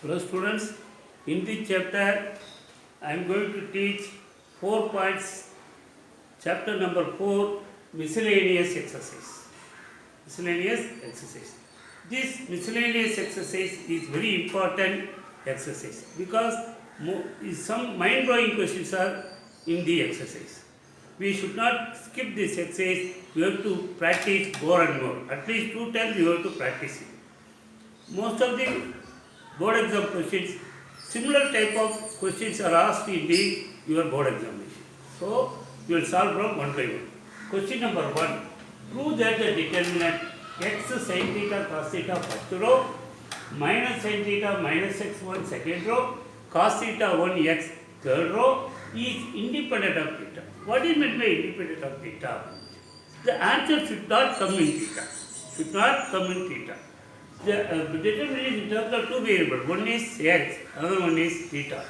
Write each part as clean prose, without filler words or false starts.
Hello students, in this chapter I am going to teach 4 points. Chapter number 4, miscellaneous exercise. Miscellaneous exercise. This miscellaneous exercise is very important exercise because some mind-blowing questions are in the exercise. We should not skip this exercise. We have to practice more and more. At least 2 times you have to practice it. Most of the board exam questions, similar type of questions are asked in your board examination. So, you will solve from one by one. Question number 1. Prove that the determinant x sin theta cos theta first row minus sin theta minus x1 second row cos theta 1 x third row is independent of theta. What is meant by independent of theta? The answer should not come in theta. Should not come in theta. The determinant is in terms of 2 variables. One is x, another one is theta.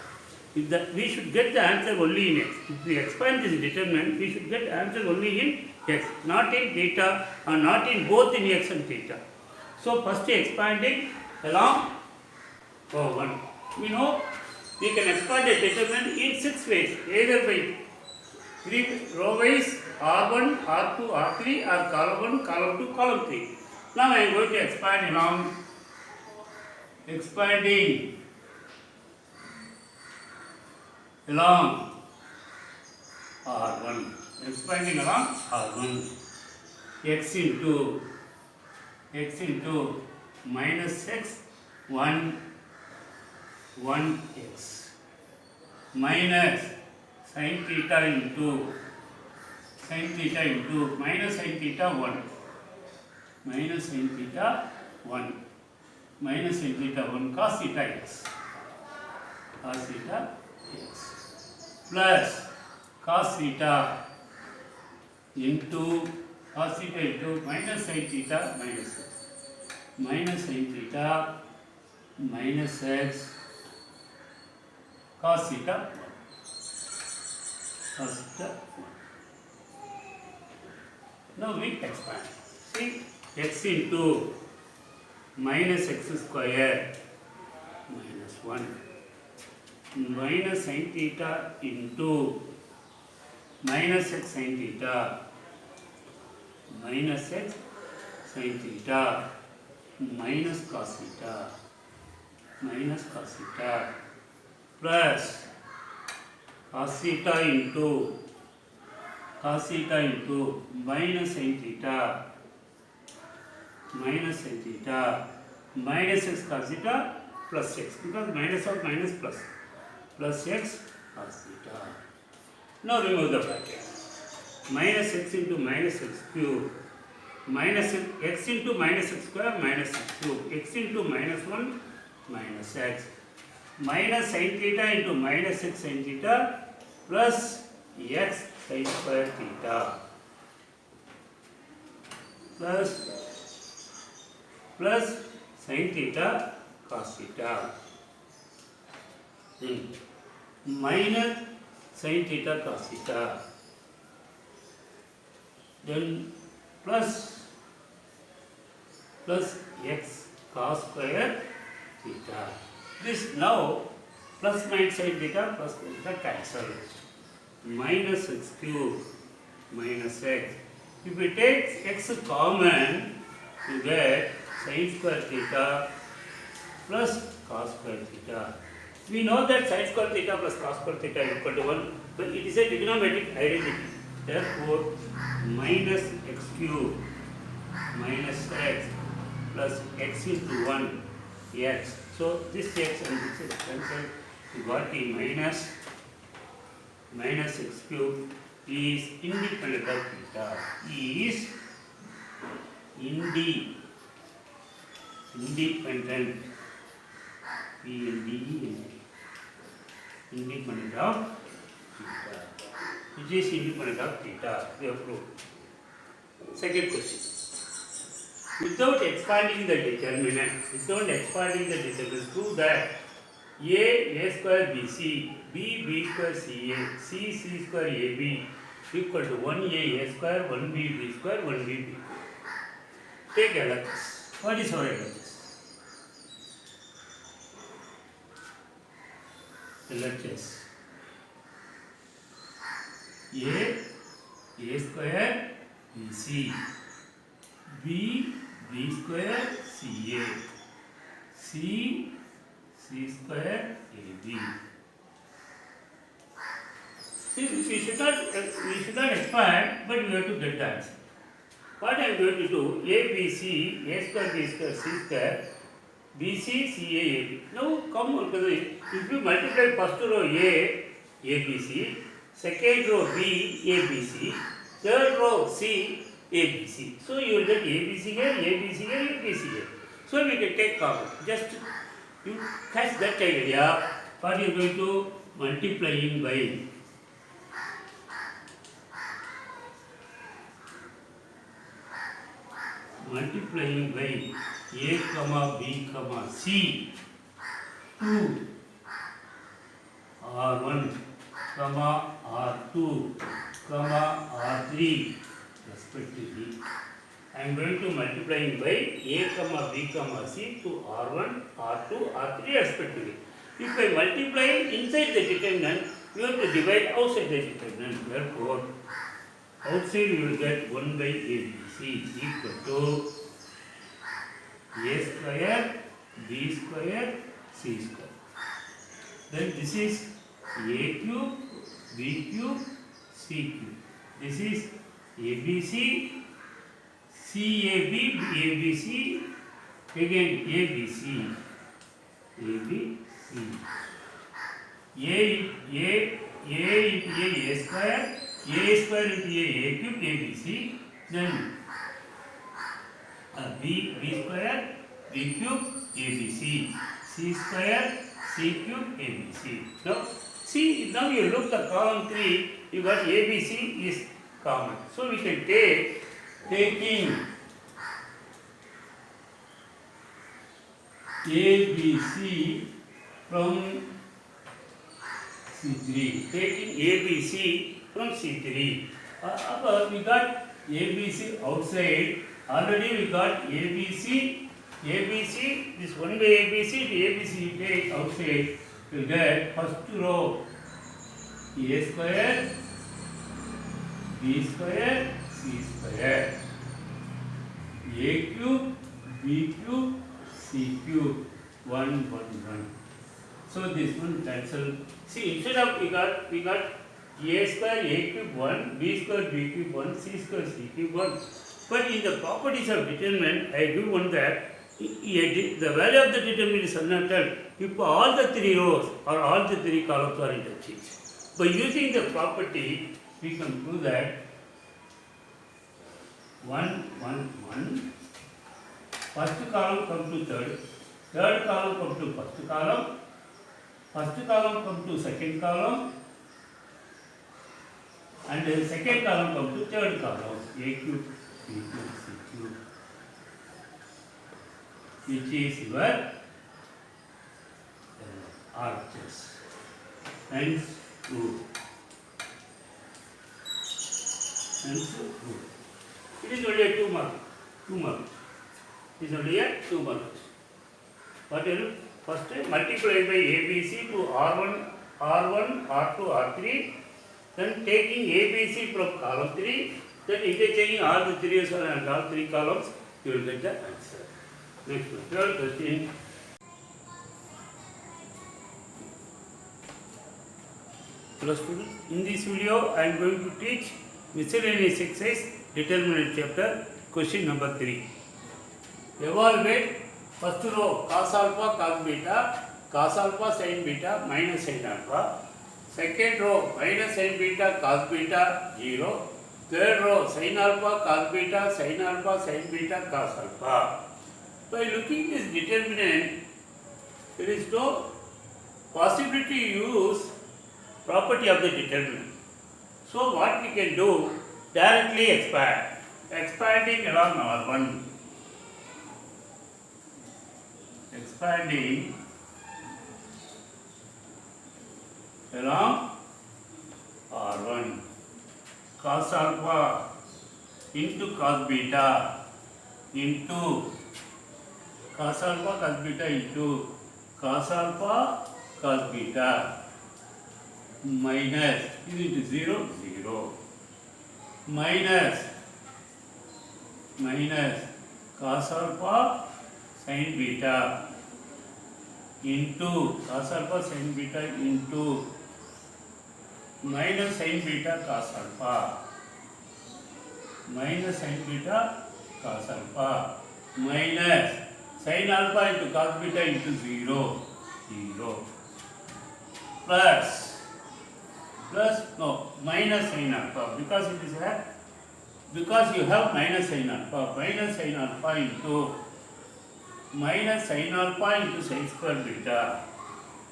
We should get the answer only in x. If we expand this determinant, we should get the answer only in x, not in theta or not in both in x and theta. So first expanding along 1. We know we can expand a determinant in 6 ways, either by 3 row wise, R1, R2, R3 or column 1, column 2, column 3. Now I am going to expanding along R1. Expanding along R1. X into minus x 1 x minus sin theta into minus sin theta 1 minus sin theta 1 cos theta x plus cos theta into minus sin theta minus x cos theta 1. Now we expand. See, x into minus x square minus 1 minus sin theta into minus x sin theta minus cos theta plus cos theta into minus sin theta minus x cos theta plus x, because minus of minus plus x cos theta. Now remove the bracket. Minus x into minus x cube minus x into minus x square minus x cube x into minus 1 minus x minus sin theta into minus x sin theta plus x sin square theta plus sin theta cos theta minus sin theta cos theta, then plus x cos square theta. This now plus minus sin theta plus theta cancel. Minus x cube minus x. If we take x common, you get sin square theta plus cos square theta. We know that sin square theta plus cos square theta is equal to 1, but it is a trigonometric identity. Therefore, minus x cube minus x plus x into 1 x. So this x and this is cancelled. You got the minus x cube is independent of theta. Is independent. Independent of theta. It is independent of theta. We have proved. Second question. Without expanding the determinant, prove that a square bc, b square ca, c square ab equal to 1a square, 1b b square, 1b b. Take LHS. What is our LHS? LHS. A square BC, B square CA, C square AB. See, we should not expand, but we have to get the answer. What I am going to do, ABC, A square B square C square, BC CA AB. Now come on, if you multiply first row A, ABC, second row B, ABC, third row C, ABC. So you will get ABC here, ABC here, ABC here. So we can take common. Just you catch that idea. What you are going to multiplying by. Multiplying by A comma B comma C 2 R1 comma R2 comma R3 respectively. I am going to multiplying by A comma B comma C to R1, R2, R3 respectively. If I multiply inside the determinant, you have to divide outside the determinant. Therefore, outside you will get 1 by ABC equal to A square, B square, C square. Then this is A cube, B cube, C cube. This is ABC, CAB, ABC, again ABC, ABC. A into A square, A square into A cube, ABC, then B square, B cube, ABC, C square, C cube, ABC. Now, see, now you look at column 3, you got ABC is common. So we can taking ABC from C3, taking ABC from C3. We got ABC outside. Already we got ABC, this 1 by ABC, the ABC you take outside, you will get first row A square, B square, C square, A cube, B cube, C cube, 1, 1, 1. So this one cancel. See, instead of we got A square, A cube 1, B square, B cube 1, C square, C cube 1. But in the properties of determinant, I give one that the value of the determinant is unknown if all the 3 rows or all the 3 columns are interchanged. By using the property, we can prove that 1, 1, 1. First column come to third column come to first column come to second column, and the second column come to third column, A cube, B cube, C cube, which is your arches. Hence, root. It is only a 2 mark. It is only a 2 marks. What is it? First, multiply by ABC to R1, R2, R3. Then taking ABC from column 3. Then interchanging all the 3 rows and all 3 columns, you will get the answer. Next one, third question. Hello students, in this video I am going to teach miscellaneous exercise determinant chapter, question number 3. Evaluate first row cos alpha, cos beta, cos alpha, sin beta, minus sin alpha. Second row minus sin beta, cos beta, 0. Third row sin alpha, cos beta, sin alpha, sin beta, cos alpha. By looking this determinant, there is no possibility to use property of the determinant. So what we can do, directly expand. Expanding along R1. Expanding along R1. Cos alpha into cos beta into cos alpha cos beta into cos alpha cos beta minus is into 0 0 minus cos alpha sin beta into cos alpha sin beta into minus sin beta cos alpha minus sin beta cos alpha minus sin alpha into cos beta into 0 0 plus minus sin alpha because it is a because you have minus sin alpha into minus sin alpha into sin square beta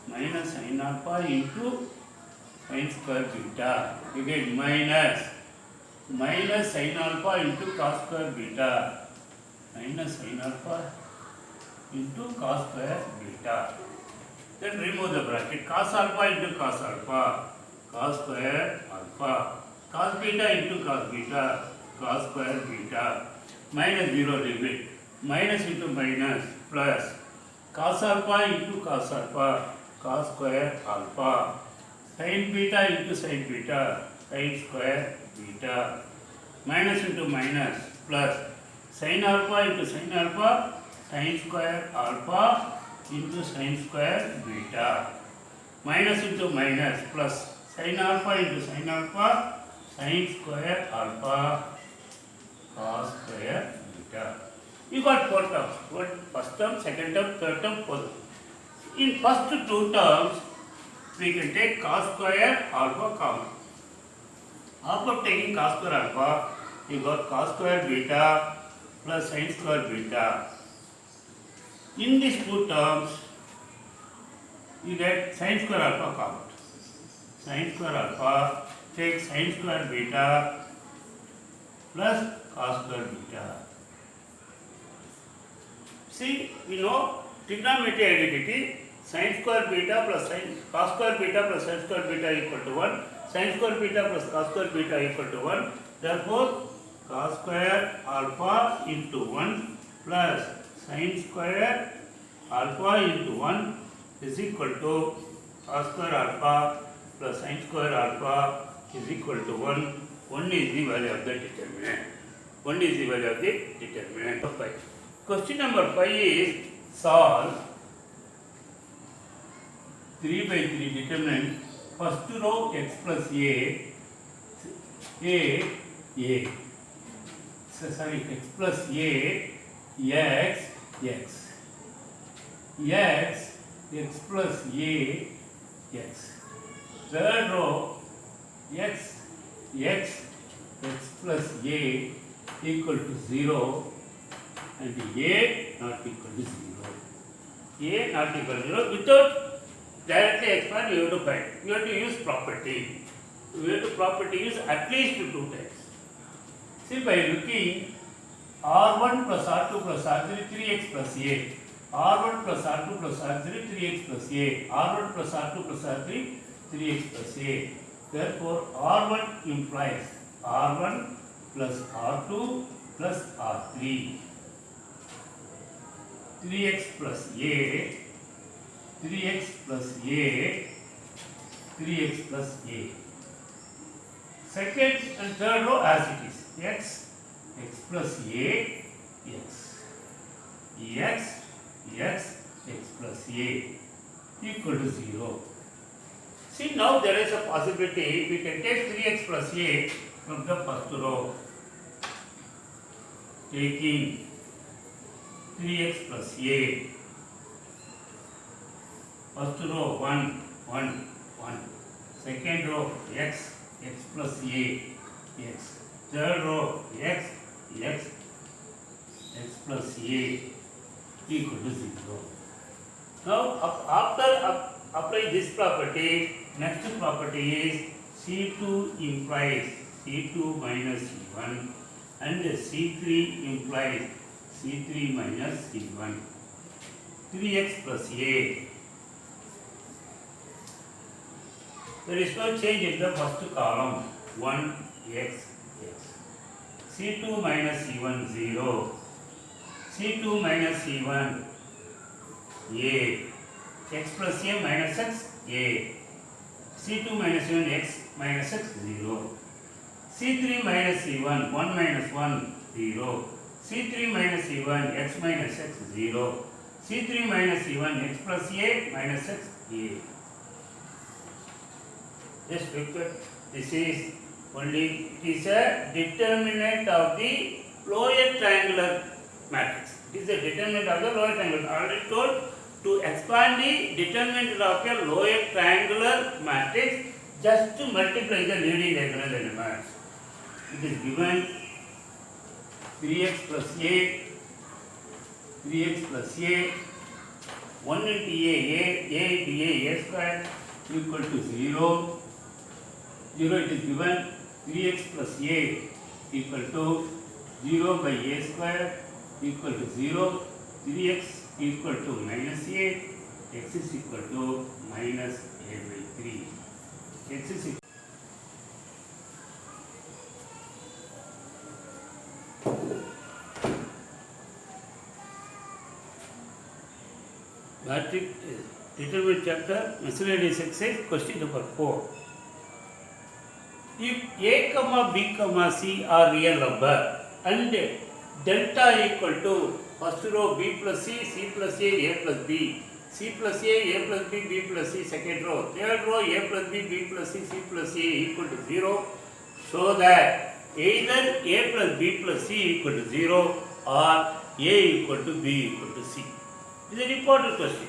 minus sin alpha into sin square beta again minus sin alpha into cos square beta minus sin alpha into cos square beta. Then remove the bracket. Cos alpha into cos alpha cos square alpha cos beta into cos beta cos square beta minus 0 limit minus into minus plus cos alpha into cos alpha cos square alpha sin beta into sin beta sin square beta minus into minus plus sin alpha into sin alpha sin square alpha into sin square beta minus into minus plus sin alpha into sin alpha sin square alpha cos square beta. You got four terms. First term, second term, third term, fourth term. In first two terms, we can take cos square alpha common. After taking cos square alpha, you got cos square beta plus sin square beta. In these two terms, you get sin square alpha common. Sin square alpha take sin square beta plus cos square beta. See, we know trigonometry identity sin square beta plus cos square beta plus sin square beta equal to 1. Sin square beta plus cos square beta equal to 1. Therefore, cos square alpha into 1 plus sin square alpha into 1 is equal to cos square alpha plus sin square alpha is equal to 1. 1 is the value of the determinant. 1 is the value of the determinant of 5. Question number 5 is solve 3 by 3 determinant. First row x plus a. X plus a x plus a x. Third row x plus a equal to 0 and a not equal to 0. A not equal to 0 without directly expand you have to find. You have to use property. You have to property use at least 2 times. See, by looking R1 plus R2 plus R3 3x plus a. R1 plus R2 plus R3 3x plus a. R1 plus R2 plus R3 3x plus a. Therefore, R1 implies R1 plus R2 plus R3. 3x plus a, 3x plus a, 3x plus a. Second and third row as it is. X plus a, x plus a equal to 0. See, now there is a possibility we can take 3x plus a from the first row. Taking 3x plus a. First row 1. Second row x plus a, x. Third row x plus a equal to 0. Now after apply this property, next property is C2 implies C2 minus C1 and C3 implies C3 minus C1. 3x plus a. There is no change in the first column. 1x. C2 minus C1 0. C2 minus C1 a. X plus a minus x a. C2 minus C1 x minus x 0. C3 minus C1 1 minus 1 0. C3 minus C1 x minus x 0. C3 minus C1 x plus a minus x a. Just look at this is only it is a determinant of the lower triangular matrix. It is a determinant of the lower triangular. I already told to expand the determinant of a lower triangular matrix just to multiply the leading diagonal elements. It is given 3x plus a 1 into a into a square equal to 0. 0 it is given 3x plus a equal to 0 by a square equal to 0. 3x equal to minus a, x is equal to minus a by 3. X is equal Matrix determinant chapter miscellaneous exercise question number 4. If a comma b comma c are real number and delta equal to first row b plus c plus a plus b, c plus a plus b, b plus c second row, third row a plus b plus c plus a equal to 0, so that either a plus b plus c equal to 0 or a equal to b equal to c. This is an important question.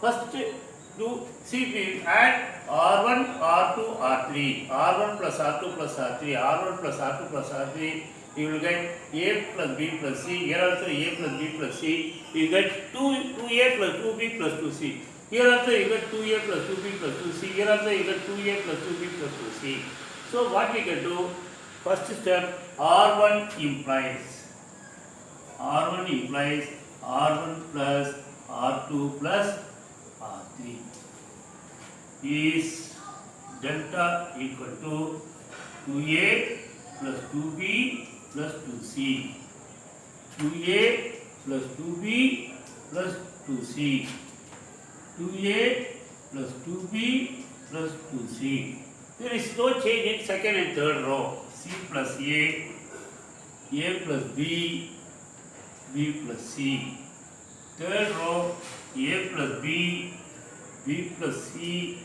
First, do see we add R1, R2, R3, R1 plus R2 plus R3, R1 plus R2 plus R3, you will get A plus B plus C, here also A plus B plus C, you get 2A plus 2B plus 2C, here also you get 2A plus 2B plus 2C, here also you get 2A plus 2B plus 2C. So what we can do, first step R1 implies R1 plus R2 plus R3 is delta equal to 2A plus 2B plus 2C, 2A plus 2B plus 2C, 2A plus 2B plus 2C. There is no change in second and third row. C plus A plus B, B plus C. Third row, A plus B, B plus C,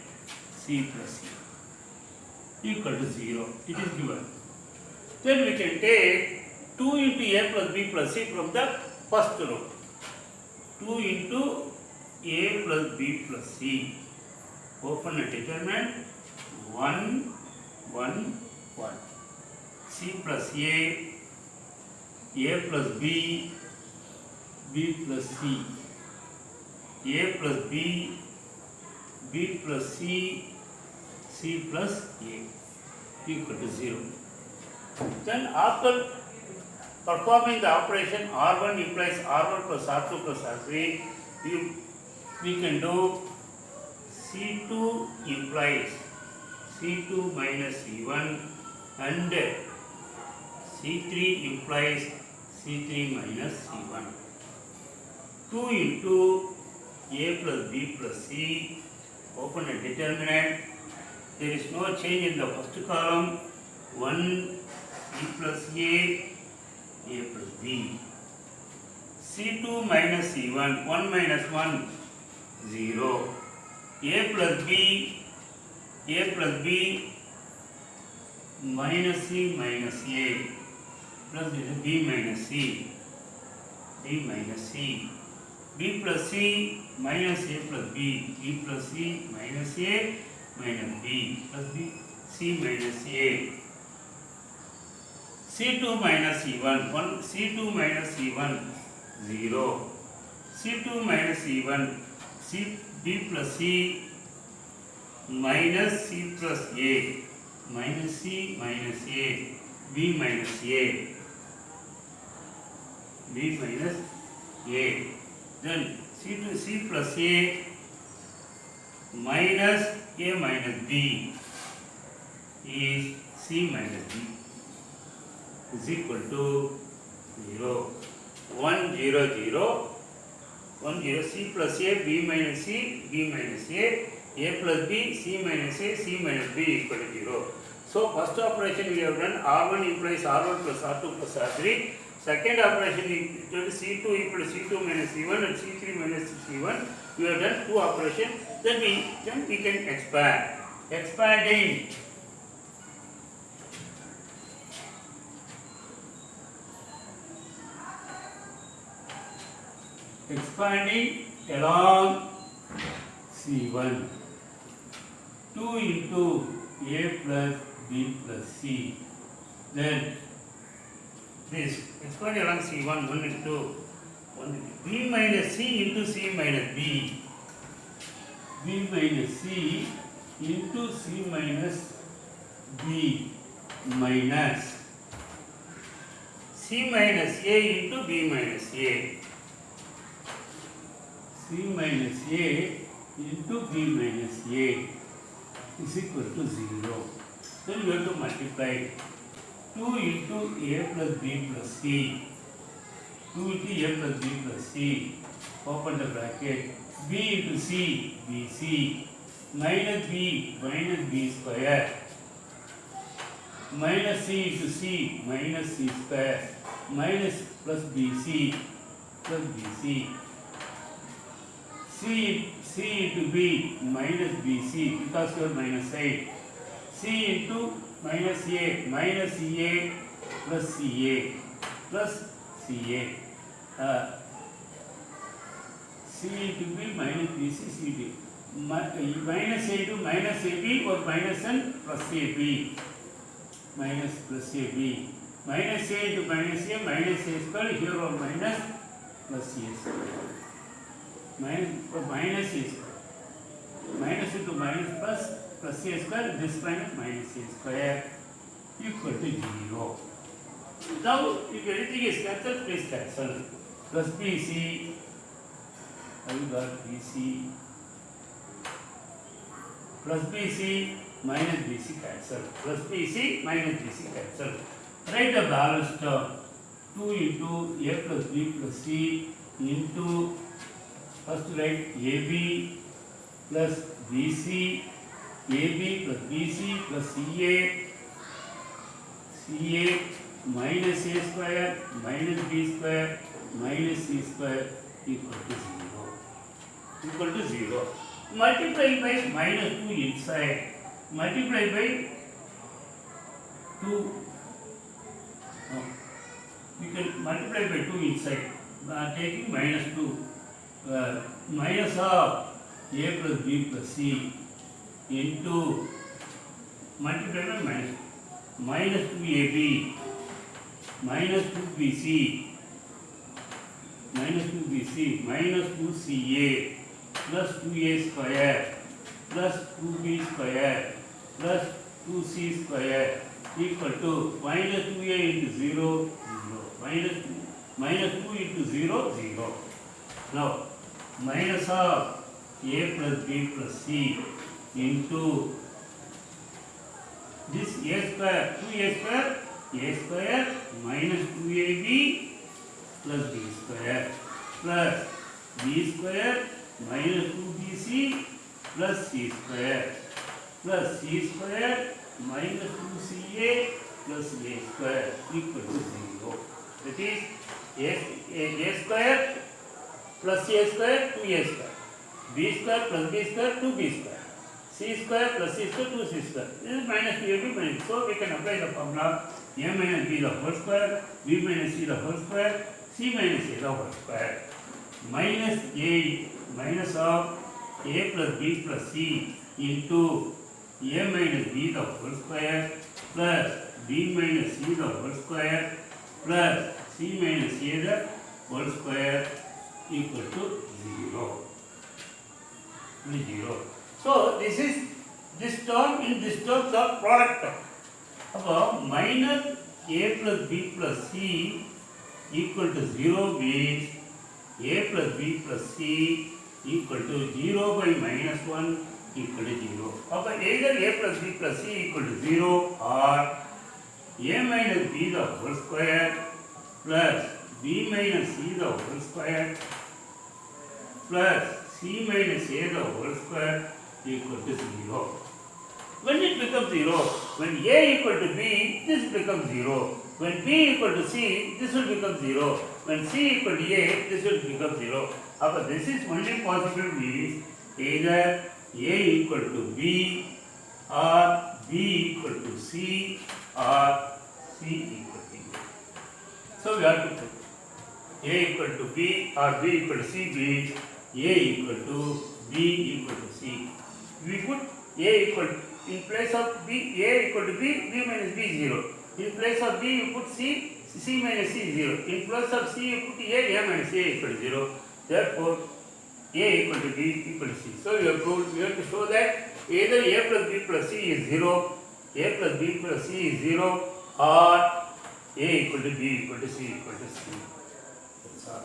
C plus C equal to 0. It is given. Then we can take 2 into A plus B plus C from the first row. 2 into A plus B plus C. Open and determine 1, 1, 1. C plus A plus B, B plus C, A plus B, B plus C, C plus A equal to 0. Then after performing the operation R1 implies R1 plus R2 plus R3, we can do C2 implies C2 minus C1 and C3 implies C3 minus C1. 2 into A plus B plus C, open a determinant. There is no change in the first column. 1 E plus A plus B. C2 minus C1, 1 minus 1, 0. A plus B minus C minus A plus B minus C, B minus C. B plus C minus A plus B, B plus C minus A minus B plus B, C minus A. C2 minus C1, 1, C2 minus C1, 0. C2 minus C1, C, B plus C minus C plus A, minus C minus A, B minus A, B minus A. Then C2 C plus A minus A minus B is C minus B is equal to 0. 1, 0, 0, 1 0, C plus A, B minus C, B minus A plus B, C minus A, C minus B equal to 0. So first operation we have done R1 implies R1 plus R2 plus R3. Second operation equal to C2 equal to C2 minus C1 and C3 minus C1. We have done two operations. Then we can expand. Expanding. Expanding along C1. 2 into A plus B plus C. Then this expand along C1 1 into B minus C into C minus B. B minus C into C minus B minus C minus A into B minus A. C minus A into B minus A is equal to 0. Then we have to multiply 2 into A plus B plus C. 2 into A plus B plus C. Open the bracket. B into C, BC. Minus B square. Minus C into C, minus C square. Minus plus BC, plus BC. C into B minus BC because you are minus side. C into minus A minus CA plus CA plus CA. C into B minus BC CD. Minus A to minus AB or minus N plus AB. Minus plus AB. Minus A to minus A minus A square here or minus plus A square. Minus A square. Minus into minus plus A square, this minus A square equal to 0. Now, if anything is cancelled, please cancel. Plus BC, I got BC. Plus BC minus BC cancel. Plus BC minus BC cancel. Write the balance term. 2 into A plus B plus C into first write AB plus BC, AB plus BC plus CA, CA minus A square minus B square minus C square equal to 0. Equal to 0. Multiply by minus 2 inside. Multiply by 2. We can multiply by 2 inside. Taking minus 2. Minus of A plus B plus C into multiply by minus 2AB minus 2BC minus 2BC minus 2CA plus 2A square plus 2B square plus 2C square equal to minus 2A into 0, 0. Minus 2 into 0, 0. Now, minus of A plus B plus C into this A square, 2A square minus 2AB plus B square plus B square minus 2BC plus C square plus C square minus 2CA plus A square equal to 0. That is A square plus A square 2A square. B square plus B square 2B square. C square plus C square 2C square. This is minus 2AB minus. So we can apply the formula A minus B the whole square, B minus C the whole square, C minus A the whole square. Minus A minus of A plus B plus C into A minus B the whole square plus B minus C the whole square plus C minus A the whole square equal to 0. 0. So this term in this term the product term. About minus A plus B plus C equal to 0 means A plus B plus C equal to 0 by minus 1 equal to 0. About either A plus B plus C equal to 0 or A minus B the whole square plus B minus C the whole square plus c minus a the whole square equal to 0. When it becomes 0, when a equal to b, this becomes 0. When b equal to c, this will become 0. When c equal to a, this will become 0. However, this is only possible means either a equal to b or b equal to c or c equal to a. So we have to put a equal to b or b equal to c means a equal to b equal to c. We put a equal to, in place of b, a equal to b, b minus b 0. In place of b you put c, c minus c 0. In place of c you put a minus a equal to 0. Therefore, a equal to b equal to c. So we have to show that either a plus b plus c is 0, a plus b plus c is 0, or a equal to b equal to c equal to c. That's all.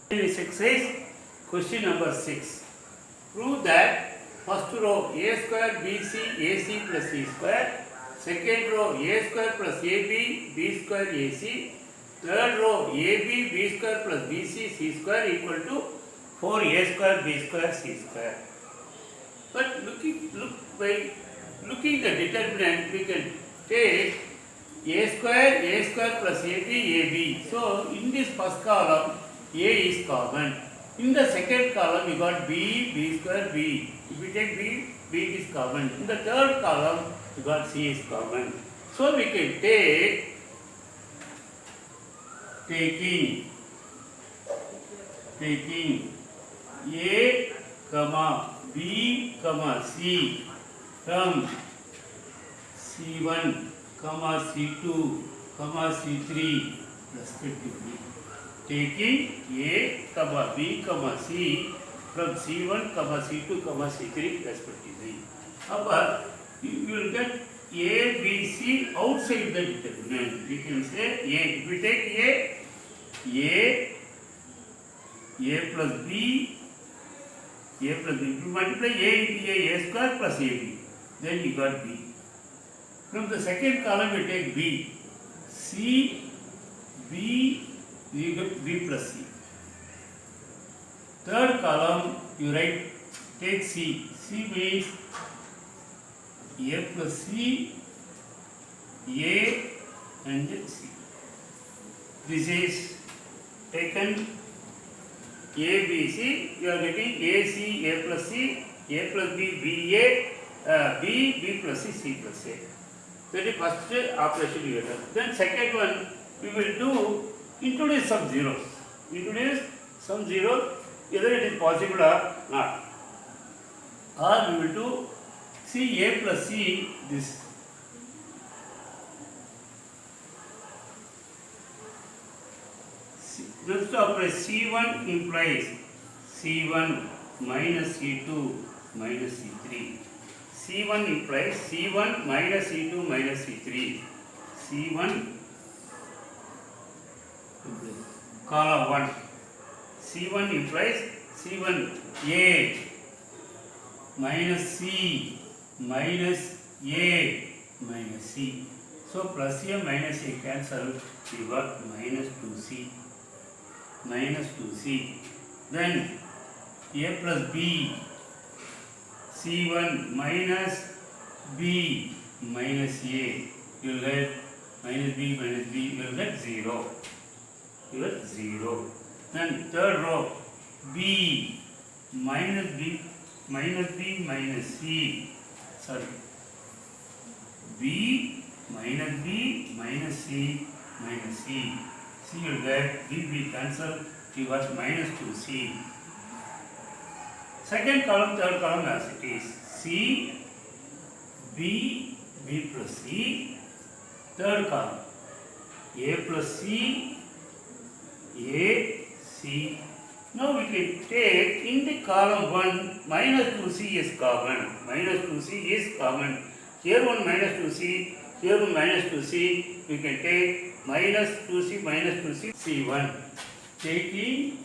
This exercise, question number 6. Prove that first row a square bc ac plus c square, second row a square plus ab b square ac, third row ab b square plus bc c square equal to 4a square b square c square. But by looking the determinant, we can take a square plus ab. So in this first column, a is common. In the second column, you got b square b. If we take b is common. In the third column, you got c is common. So we can take taking a comma b comma c from c1 comma c2 comma c3 respectively. Taking a comma b comma c from c1 comma c2 comma c3 respectively. However, you will get a b c outside the determinant. We can say a. If we take a plus b, if you multiply a into a square plus ab, then you got b. From the second column we take b, c, b, you get b plus c. Third column you write, take c, c means a plus c, a and then c. This is taken a, b, c, you are getting a, c, a plus c, a plus b, b, a, b plus c, c plus a. That is first operation you get. Then second one, we will introduce some zeros. Introduce some zeros, either it is possible or not. Or we will do c, a plus c, this. Just to apply C1 implies C1 minus C2 minus C3. C1 implies C1 minus C2 minus C3. C1 column 1. C1 implies C1 A minus C minus A minus C. So plus A minus A cancel, we got minus 2C. Minus 2c. Then a plus b, c1 minus b minus a, you will get minus b, you will get 0. You get 0. Then third row, b minus b minus c, sorry, b minus c minus c. C you will get b cancel, you got minus 2c. Second column, third column as it is. C, b plus c. Third column, a plus c, a, c. Now we can take in the column 1, minus 2c is common. Minus 2c is common. Here one minus 2c, here one minus 2c, we can take minus 2c minus 2c, c1. Taking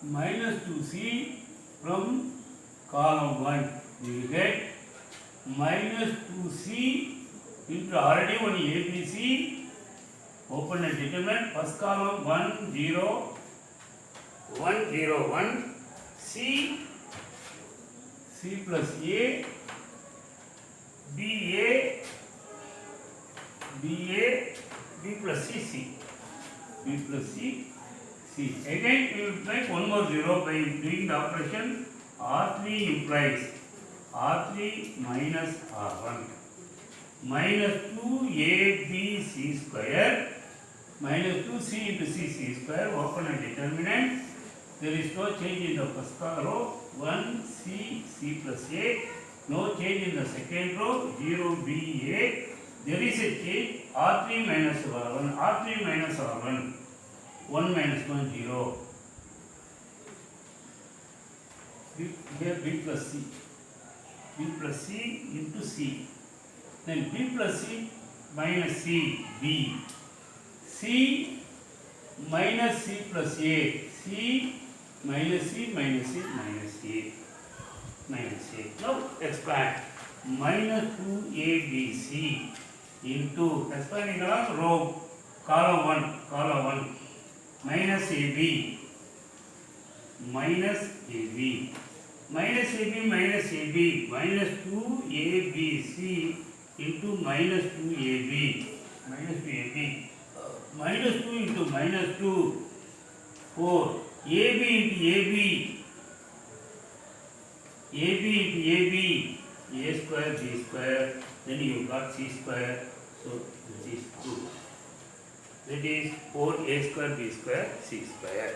minus 2c from column 1, we will get minus 2c into already one ABC. Open and determine first column 1 0 1 0 1 C plus A B plus C B plus C. Again we will make one more 0 by doing the operation. R3 implies R3 minus R1 minus 2ABC square minus 2C into C square. Open and determinant. There is no change in the first row. 1C plus A. No change in the second row. 0BA. There is a change. R3 minus R1. R3 minus R1. 1 minus 1 0. Here B plus C. B plus C into C. Then B plus C minus C B. C minus C plus A. C minus C minus C minus A. Minus A. Now expand. Minus 2ABC into expanding along row column 1 minus AB minus AB minus AB minus AB minus 2ABC into minus 2AB minus 2AB minus 2 into minus 2 4 AB into AB into AB A square B square, then you got C square, so this is 2. That is 4A square B square C square.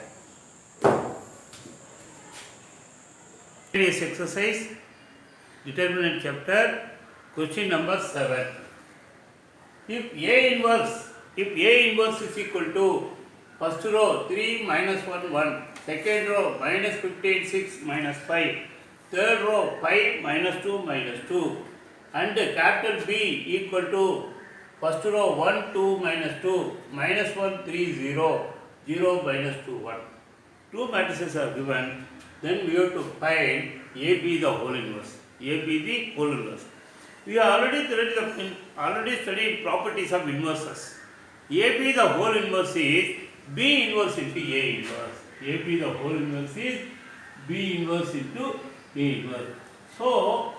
This exercise, determinant chapter, question number 7. If A inverse is equal to first row 3 minus 1 1, second row minus 15 6 minus 5, third row 5 minus 2 minus 2, and capital B equal to first row 1 2 minus 2 minus 1 3 0 0 minus 2 1. Two matrices are given. Then we have to find AB the whole inverse. AB the whole inverse. We are already studied properties of inverses. AB the whole inverse is B inverse into A inverse. AB the whole inverse is B inverse into A inverse. So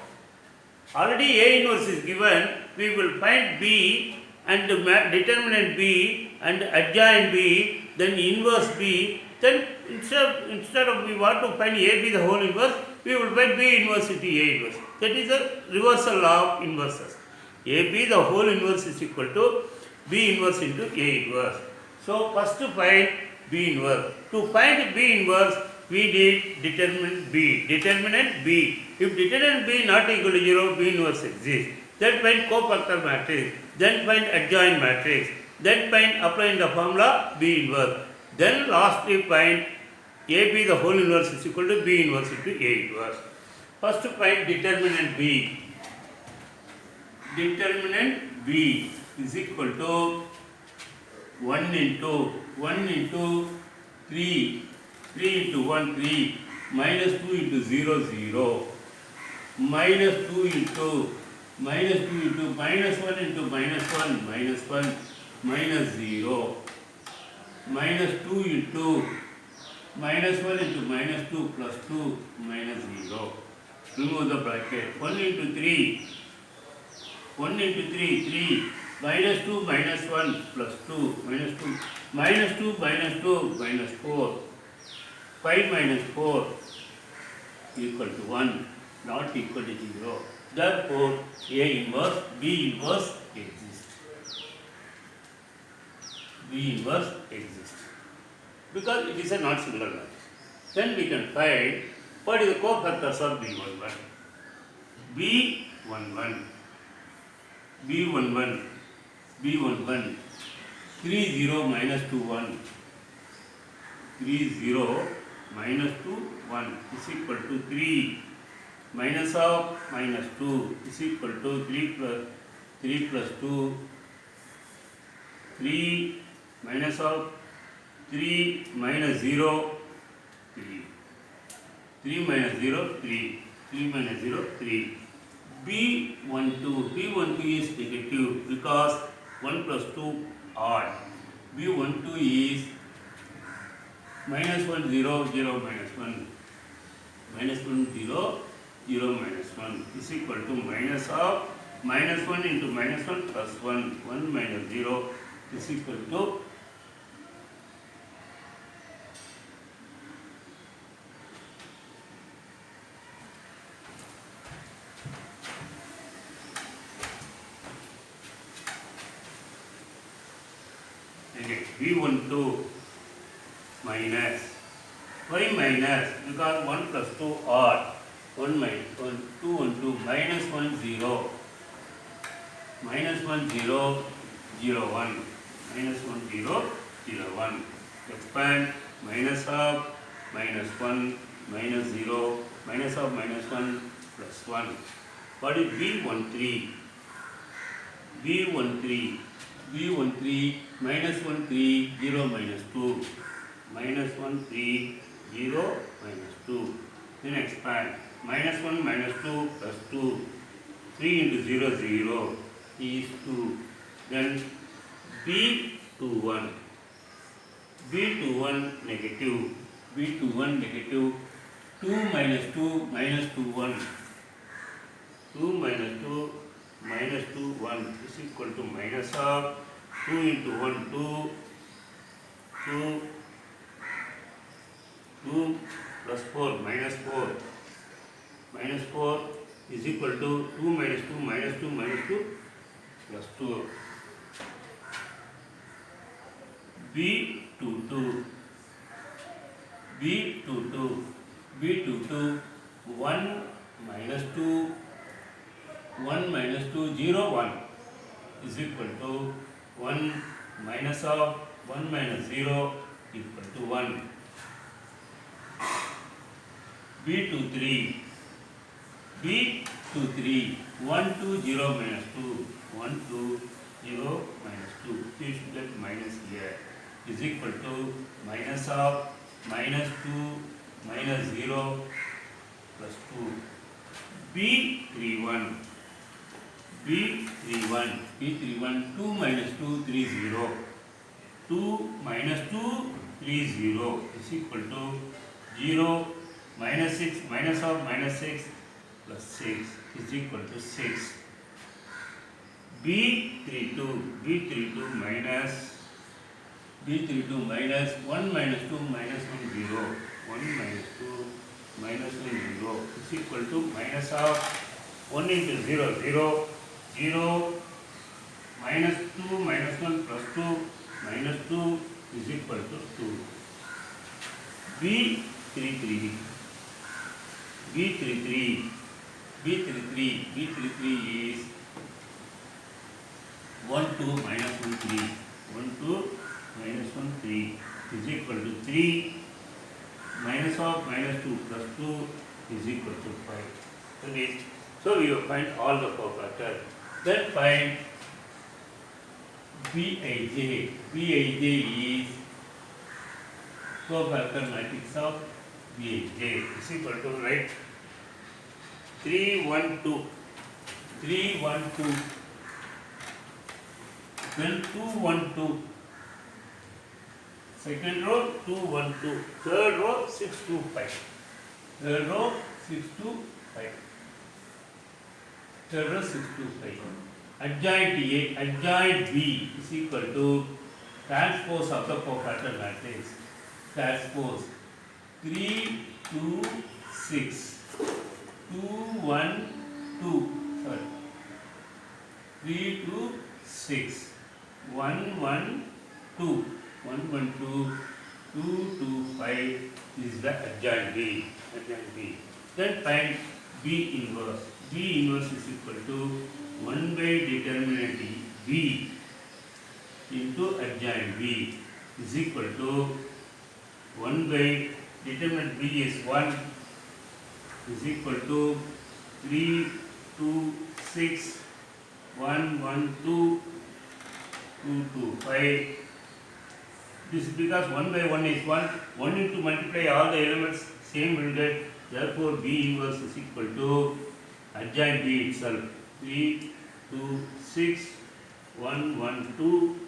already A inverse is given. We will find B and determinant B and adjoint B, then inverse B. Then instead of we want to find AB the whole inverse, we will find B inverse into A inverse. That is a reversal law of inverses. AB the whole inverse is equal to B inverse into A inverse. So first to find B inverse. To find B inverse, we need determinant B. Determinant B. If determinant B not equal to 0, B inverse exists. Then find cofactor matrix. Then find adjoint matrix. Then find applying the formula B inverse. Then lastly find AB the whole inverse is equal to B inverse into A inverse. First find determinant B. Determinant B is equal to 1 into 3 into 1 3 minus 2 into 0 0 minus 2 into minus 1 into minus 1 minus 0 minus 2 into minus 1 into minus 2 plus 2 minus 0. Remove the bracket. 1 into 3 minus 2 minus 1 plus 2 minus 2 minus 2 minus 4 5 minus 4 equal to 1, not equal to 0. Therefore A inverse B inverse exists. B inverse exists because it is a not single matrix. Then we can find what is the cofactors of B11. B11 3 0 minus 2 1 3 0 minus 2 1 is equal to 3 minus of minus 2 is equal to 3 plus 2 3 minus of 3 minus 0 3 minus 0 3 3 minus 0 3 B12 is negative because 1 plus 2 odd. B12 is minus 1 0 0 minus 1 minus 1 0 0 minus 1 is equal to minus of minus 1 into minus 1 plus 1 1 minus 0 is equal to again B12 minus why minus because 1 plus 2 odd 1 minus 1 2 1 2 minus 1 0 minus 1 0 0 1 minus 1 0 0 1 expand minus of minus 1 minus 0 minus of minus 1 plus 1 what is B13 B13 B13 minus 1 3 0 minus 2 minus 1 3 0 minus 2 then expand minus 1 minus 2 plus 2 3 into 0 0 is 2 then B21 B21 negative B21 negative 2 minus 2 minus 2 1 2 minus 2 minus 2 1 is equal to minus of 2 into 1 2 2 2 plus 4 minus 4 minus 4 is equal to 2 minus 2 minus 2 minus 2 plus 2 B22 B22 B22 1 minus 2 1 minus 2 0 1 is equal to 1 minus of 1 minus 0 equal to 1 B23 B23 1 2 0 minus 2 1 2 0 minus 2 you should get minus here is equal to minus of minus 2 minus 0 plus 2 B31 B31 B31 2 minus 2 3 0 2 minus 2 3 0 is equal to 0 minus 6 minus of minus 6 plus 6 is equal to 6 B32 B32 minus B32 minus 1 minus 2 minus 1 0 1 minus 2 minus 1 0 is equal to minus of 1 into 0 0 0 minus 2 minus 1 plus 2 minus 2 is equal to 2 B33 B33 B33 B33 is 1 2 minus 1 3 1 2 minus 1 3 is equal to 3 minus of minus 2 plus 2 is equal to 5 that is so we will find all the co-factors then find Bij Bij is co-factor matrix of Bij is equal to right 3 1 2 3 1 2 then 2 1 2 second row 2 1 2 third row 6 2 5 third row 6 2 5 third row 6 2 5 adjoint A adjoint B is equal to transpose of the cofactor matrix transpose 3 2 6 2 1 2 sorry 3 2 6 1 1 2 1 1 2 2 2 5 is the adjoint B adjoint B then find B inverse B inverse is equal to 1 by determinant B into adjoint B is equal to 1 by determinant B is 1 is equal to 3 2 6 1 1 2 2 2 5 this is because 1 by 1 is 1 1 into multiply all the elements same will get therefore B inverse is equal to adjoin B itself. 3, 2, 6, 1, 1, 2,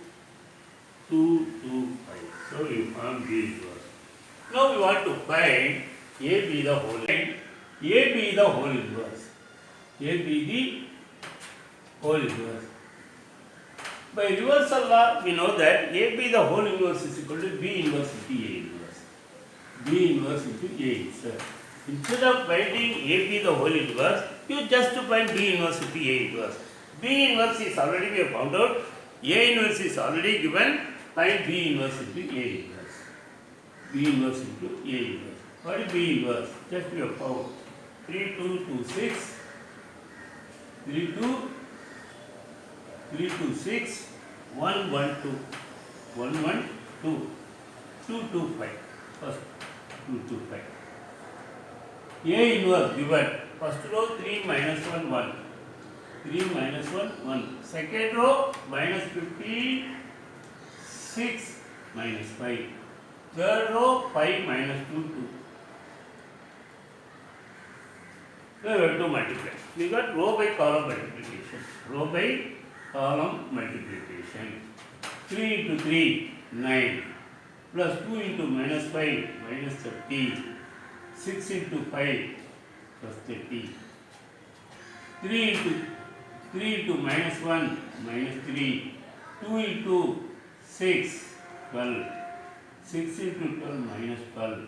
2, 2, 5. So we found B inverse. Now we want to find AB the whole inverse. AB the whole inverse. AB the whole inverse. By reversal law, we know that AB the whole inverse is equal to B inverse into A inverse. B inverse into A itself. Instead of finding AB the whole inverse, you just find B inverse into A inverse. B inverse is already we have found out. A inverse is already given. Find B inverse into A inverse. B inverse into A inverse. What is B inverse? Just we have found 3, 2, 2, 6. 3, 2, 3, 2, 6. 1, 1, 2. 1, 1, 2. 2, 2, 5. First 2, 2, 5. A inverse given. First row 3 minus 1, 1. 3 minus 1, 1. Second row minus 50, 6 minus 5. Third row 5 minus 2, 2. We have to multiply. We got row by column multiplication. Row by column multiplication. 3 into 3, 9. Plus 2 into minus 5, minus 30. 6 into 5, plus 30. 3 into minus 1, minus 3. 2 into 6, 12. 6 into 12, minus 12.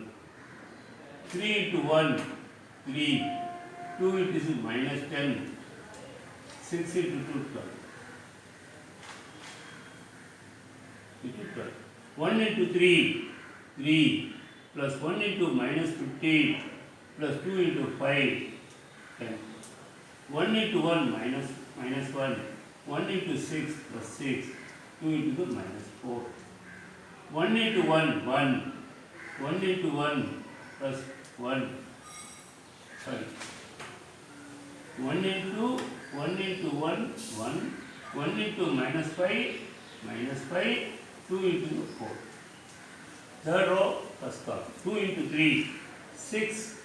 3 into 1, 3. 2 into 6, minus 10. 6 into 2, 12. Into 12. 1 into 3, 3. Plus 1 into minus 15. Plus 2 into 5, 10. 1 into 1, minus 1. 1 into 6, plus 6. 2 into the minus 4. 1 into 1, 1. 1 into 1, plus 1. Sorry. 1 into 1, 1. 1 into minus 5, 2 into 4. Third row, first column. 2 into 3, 6.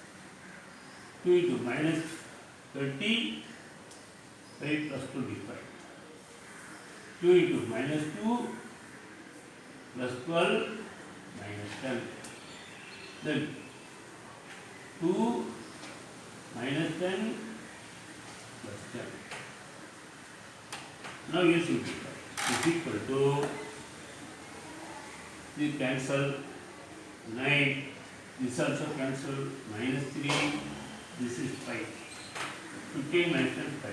2 into minus 30, 5 plus 25. 2 into minus 2, plus 12, minus 10. Then 2 minus 10, plus 10. Now you simplify. Is equal to, this cancel, 9, this also cancel, minus 3, this is 5. 15 minus 10, 5.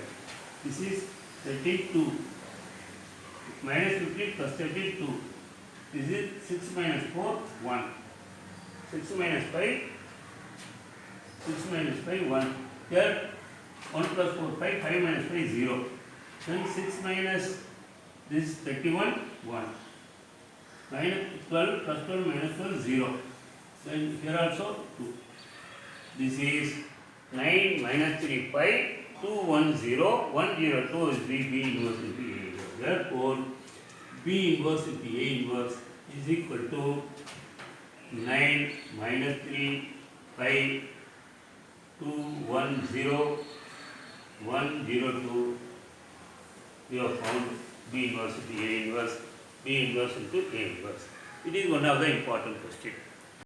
This is 32. Minus 15 plus 32. This is 6 minus 4, 1. 6 minus 5, 6 minus 5, 1. Here, 1 plus 4, 5, 5 minus 5, 0. Then 6 minus this is 31, 1. Minus 12 plus 12 minus 12, 0. Then here also 2. This is 9 minus 3, 5, 2, 1, 0, 1, 0, 2 is B inverse into A inverse. Therefore, B inverse into A inverse is equal to 9 minus 3, 5, 2, 1, 0, 1, 0, 2. We have found B inverse into A inverse, B inverse into A inverse. It is one of the important questions.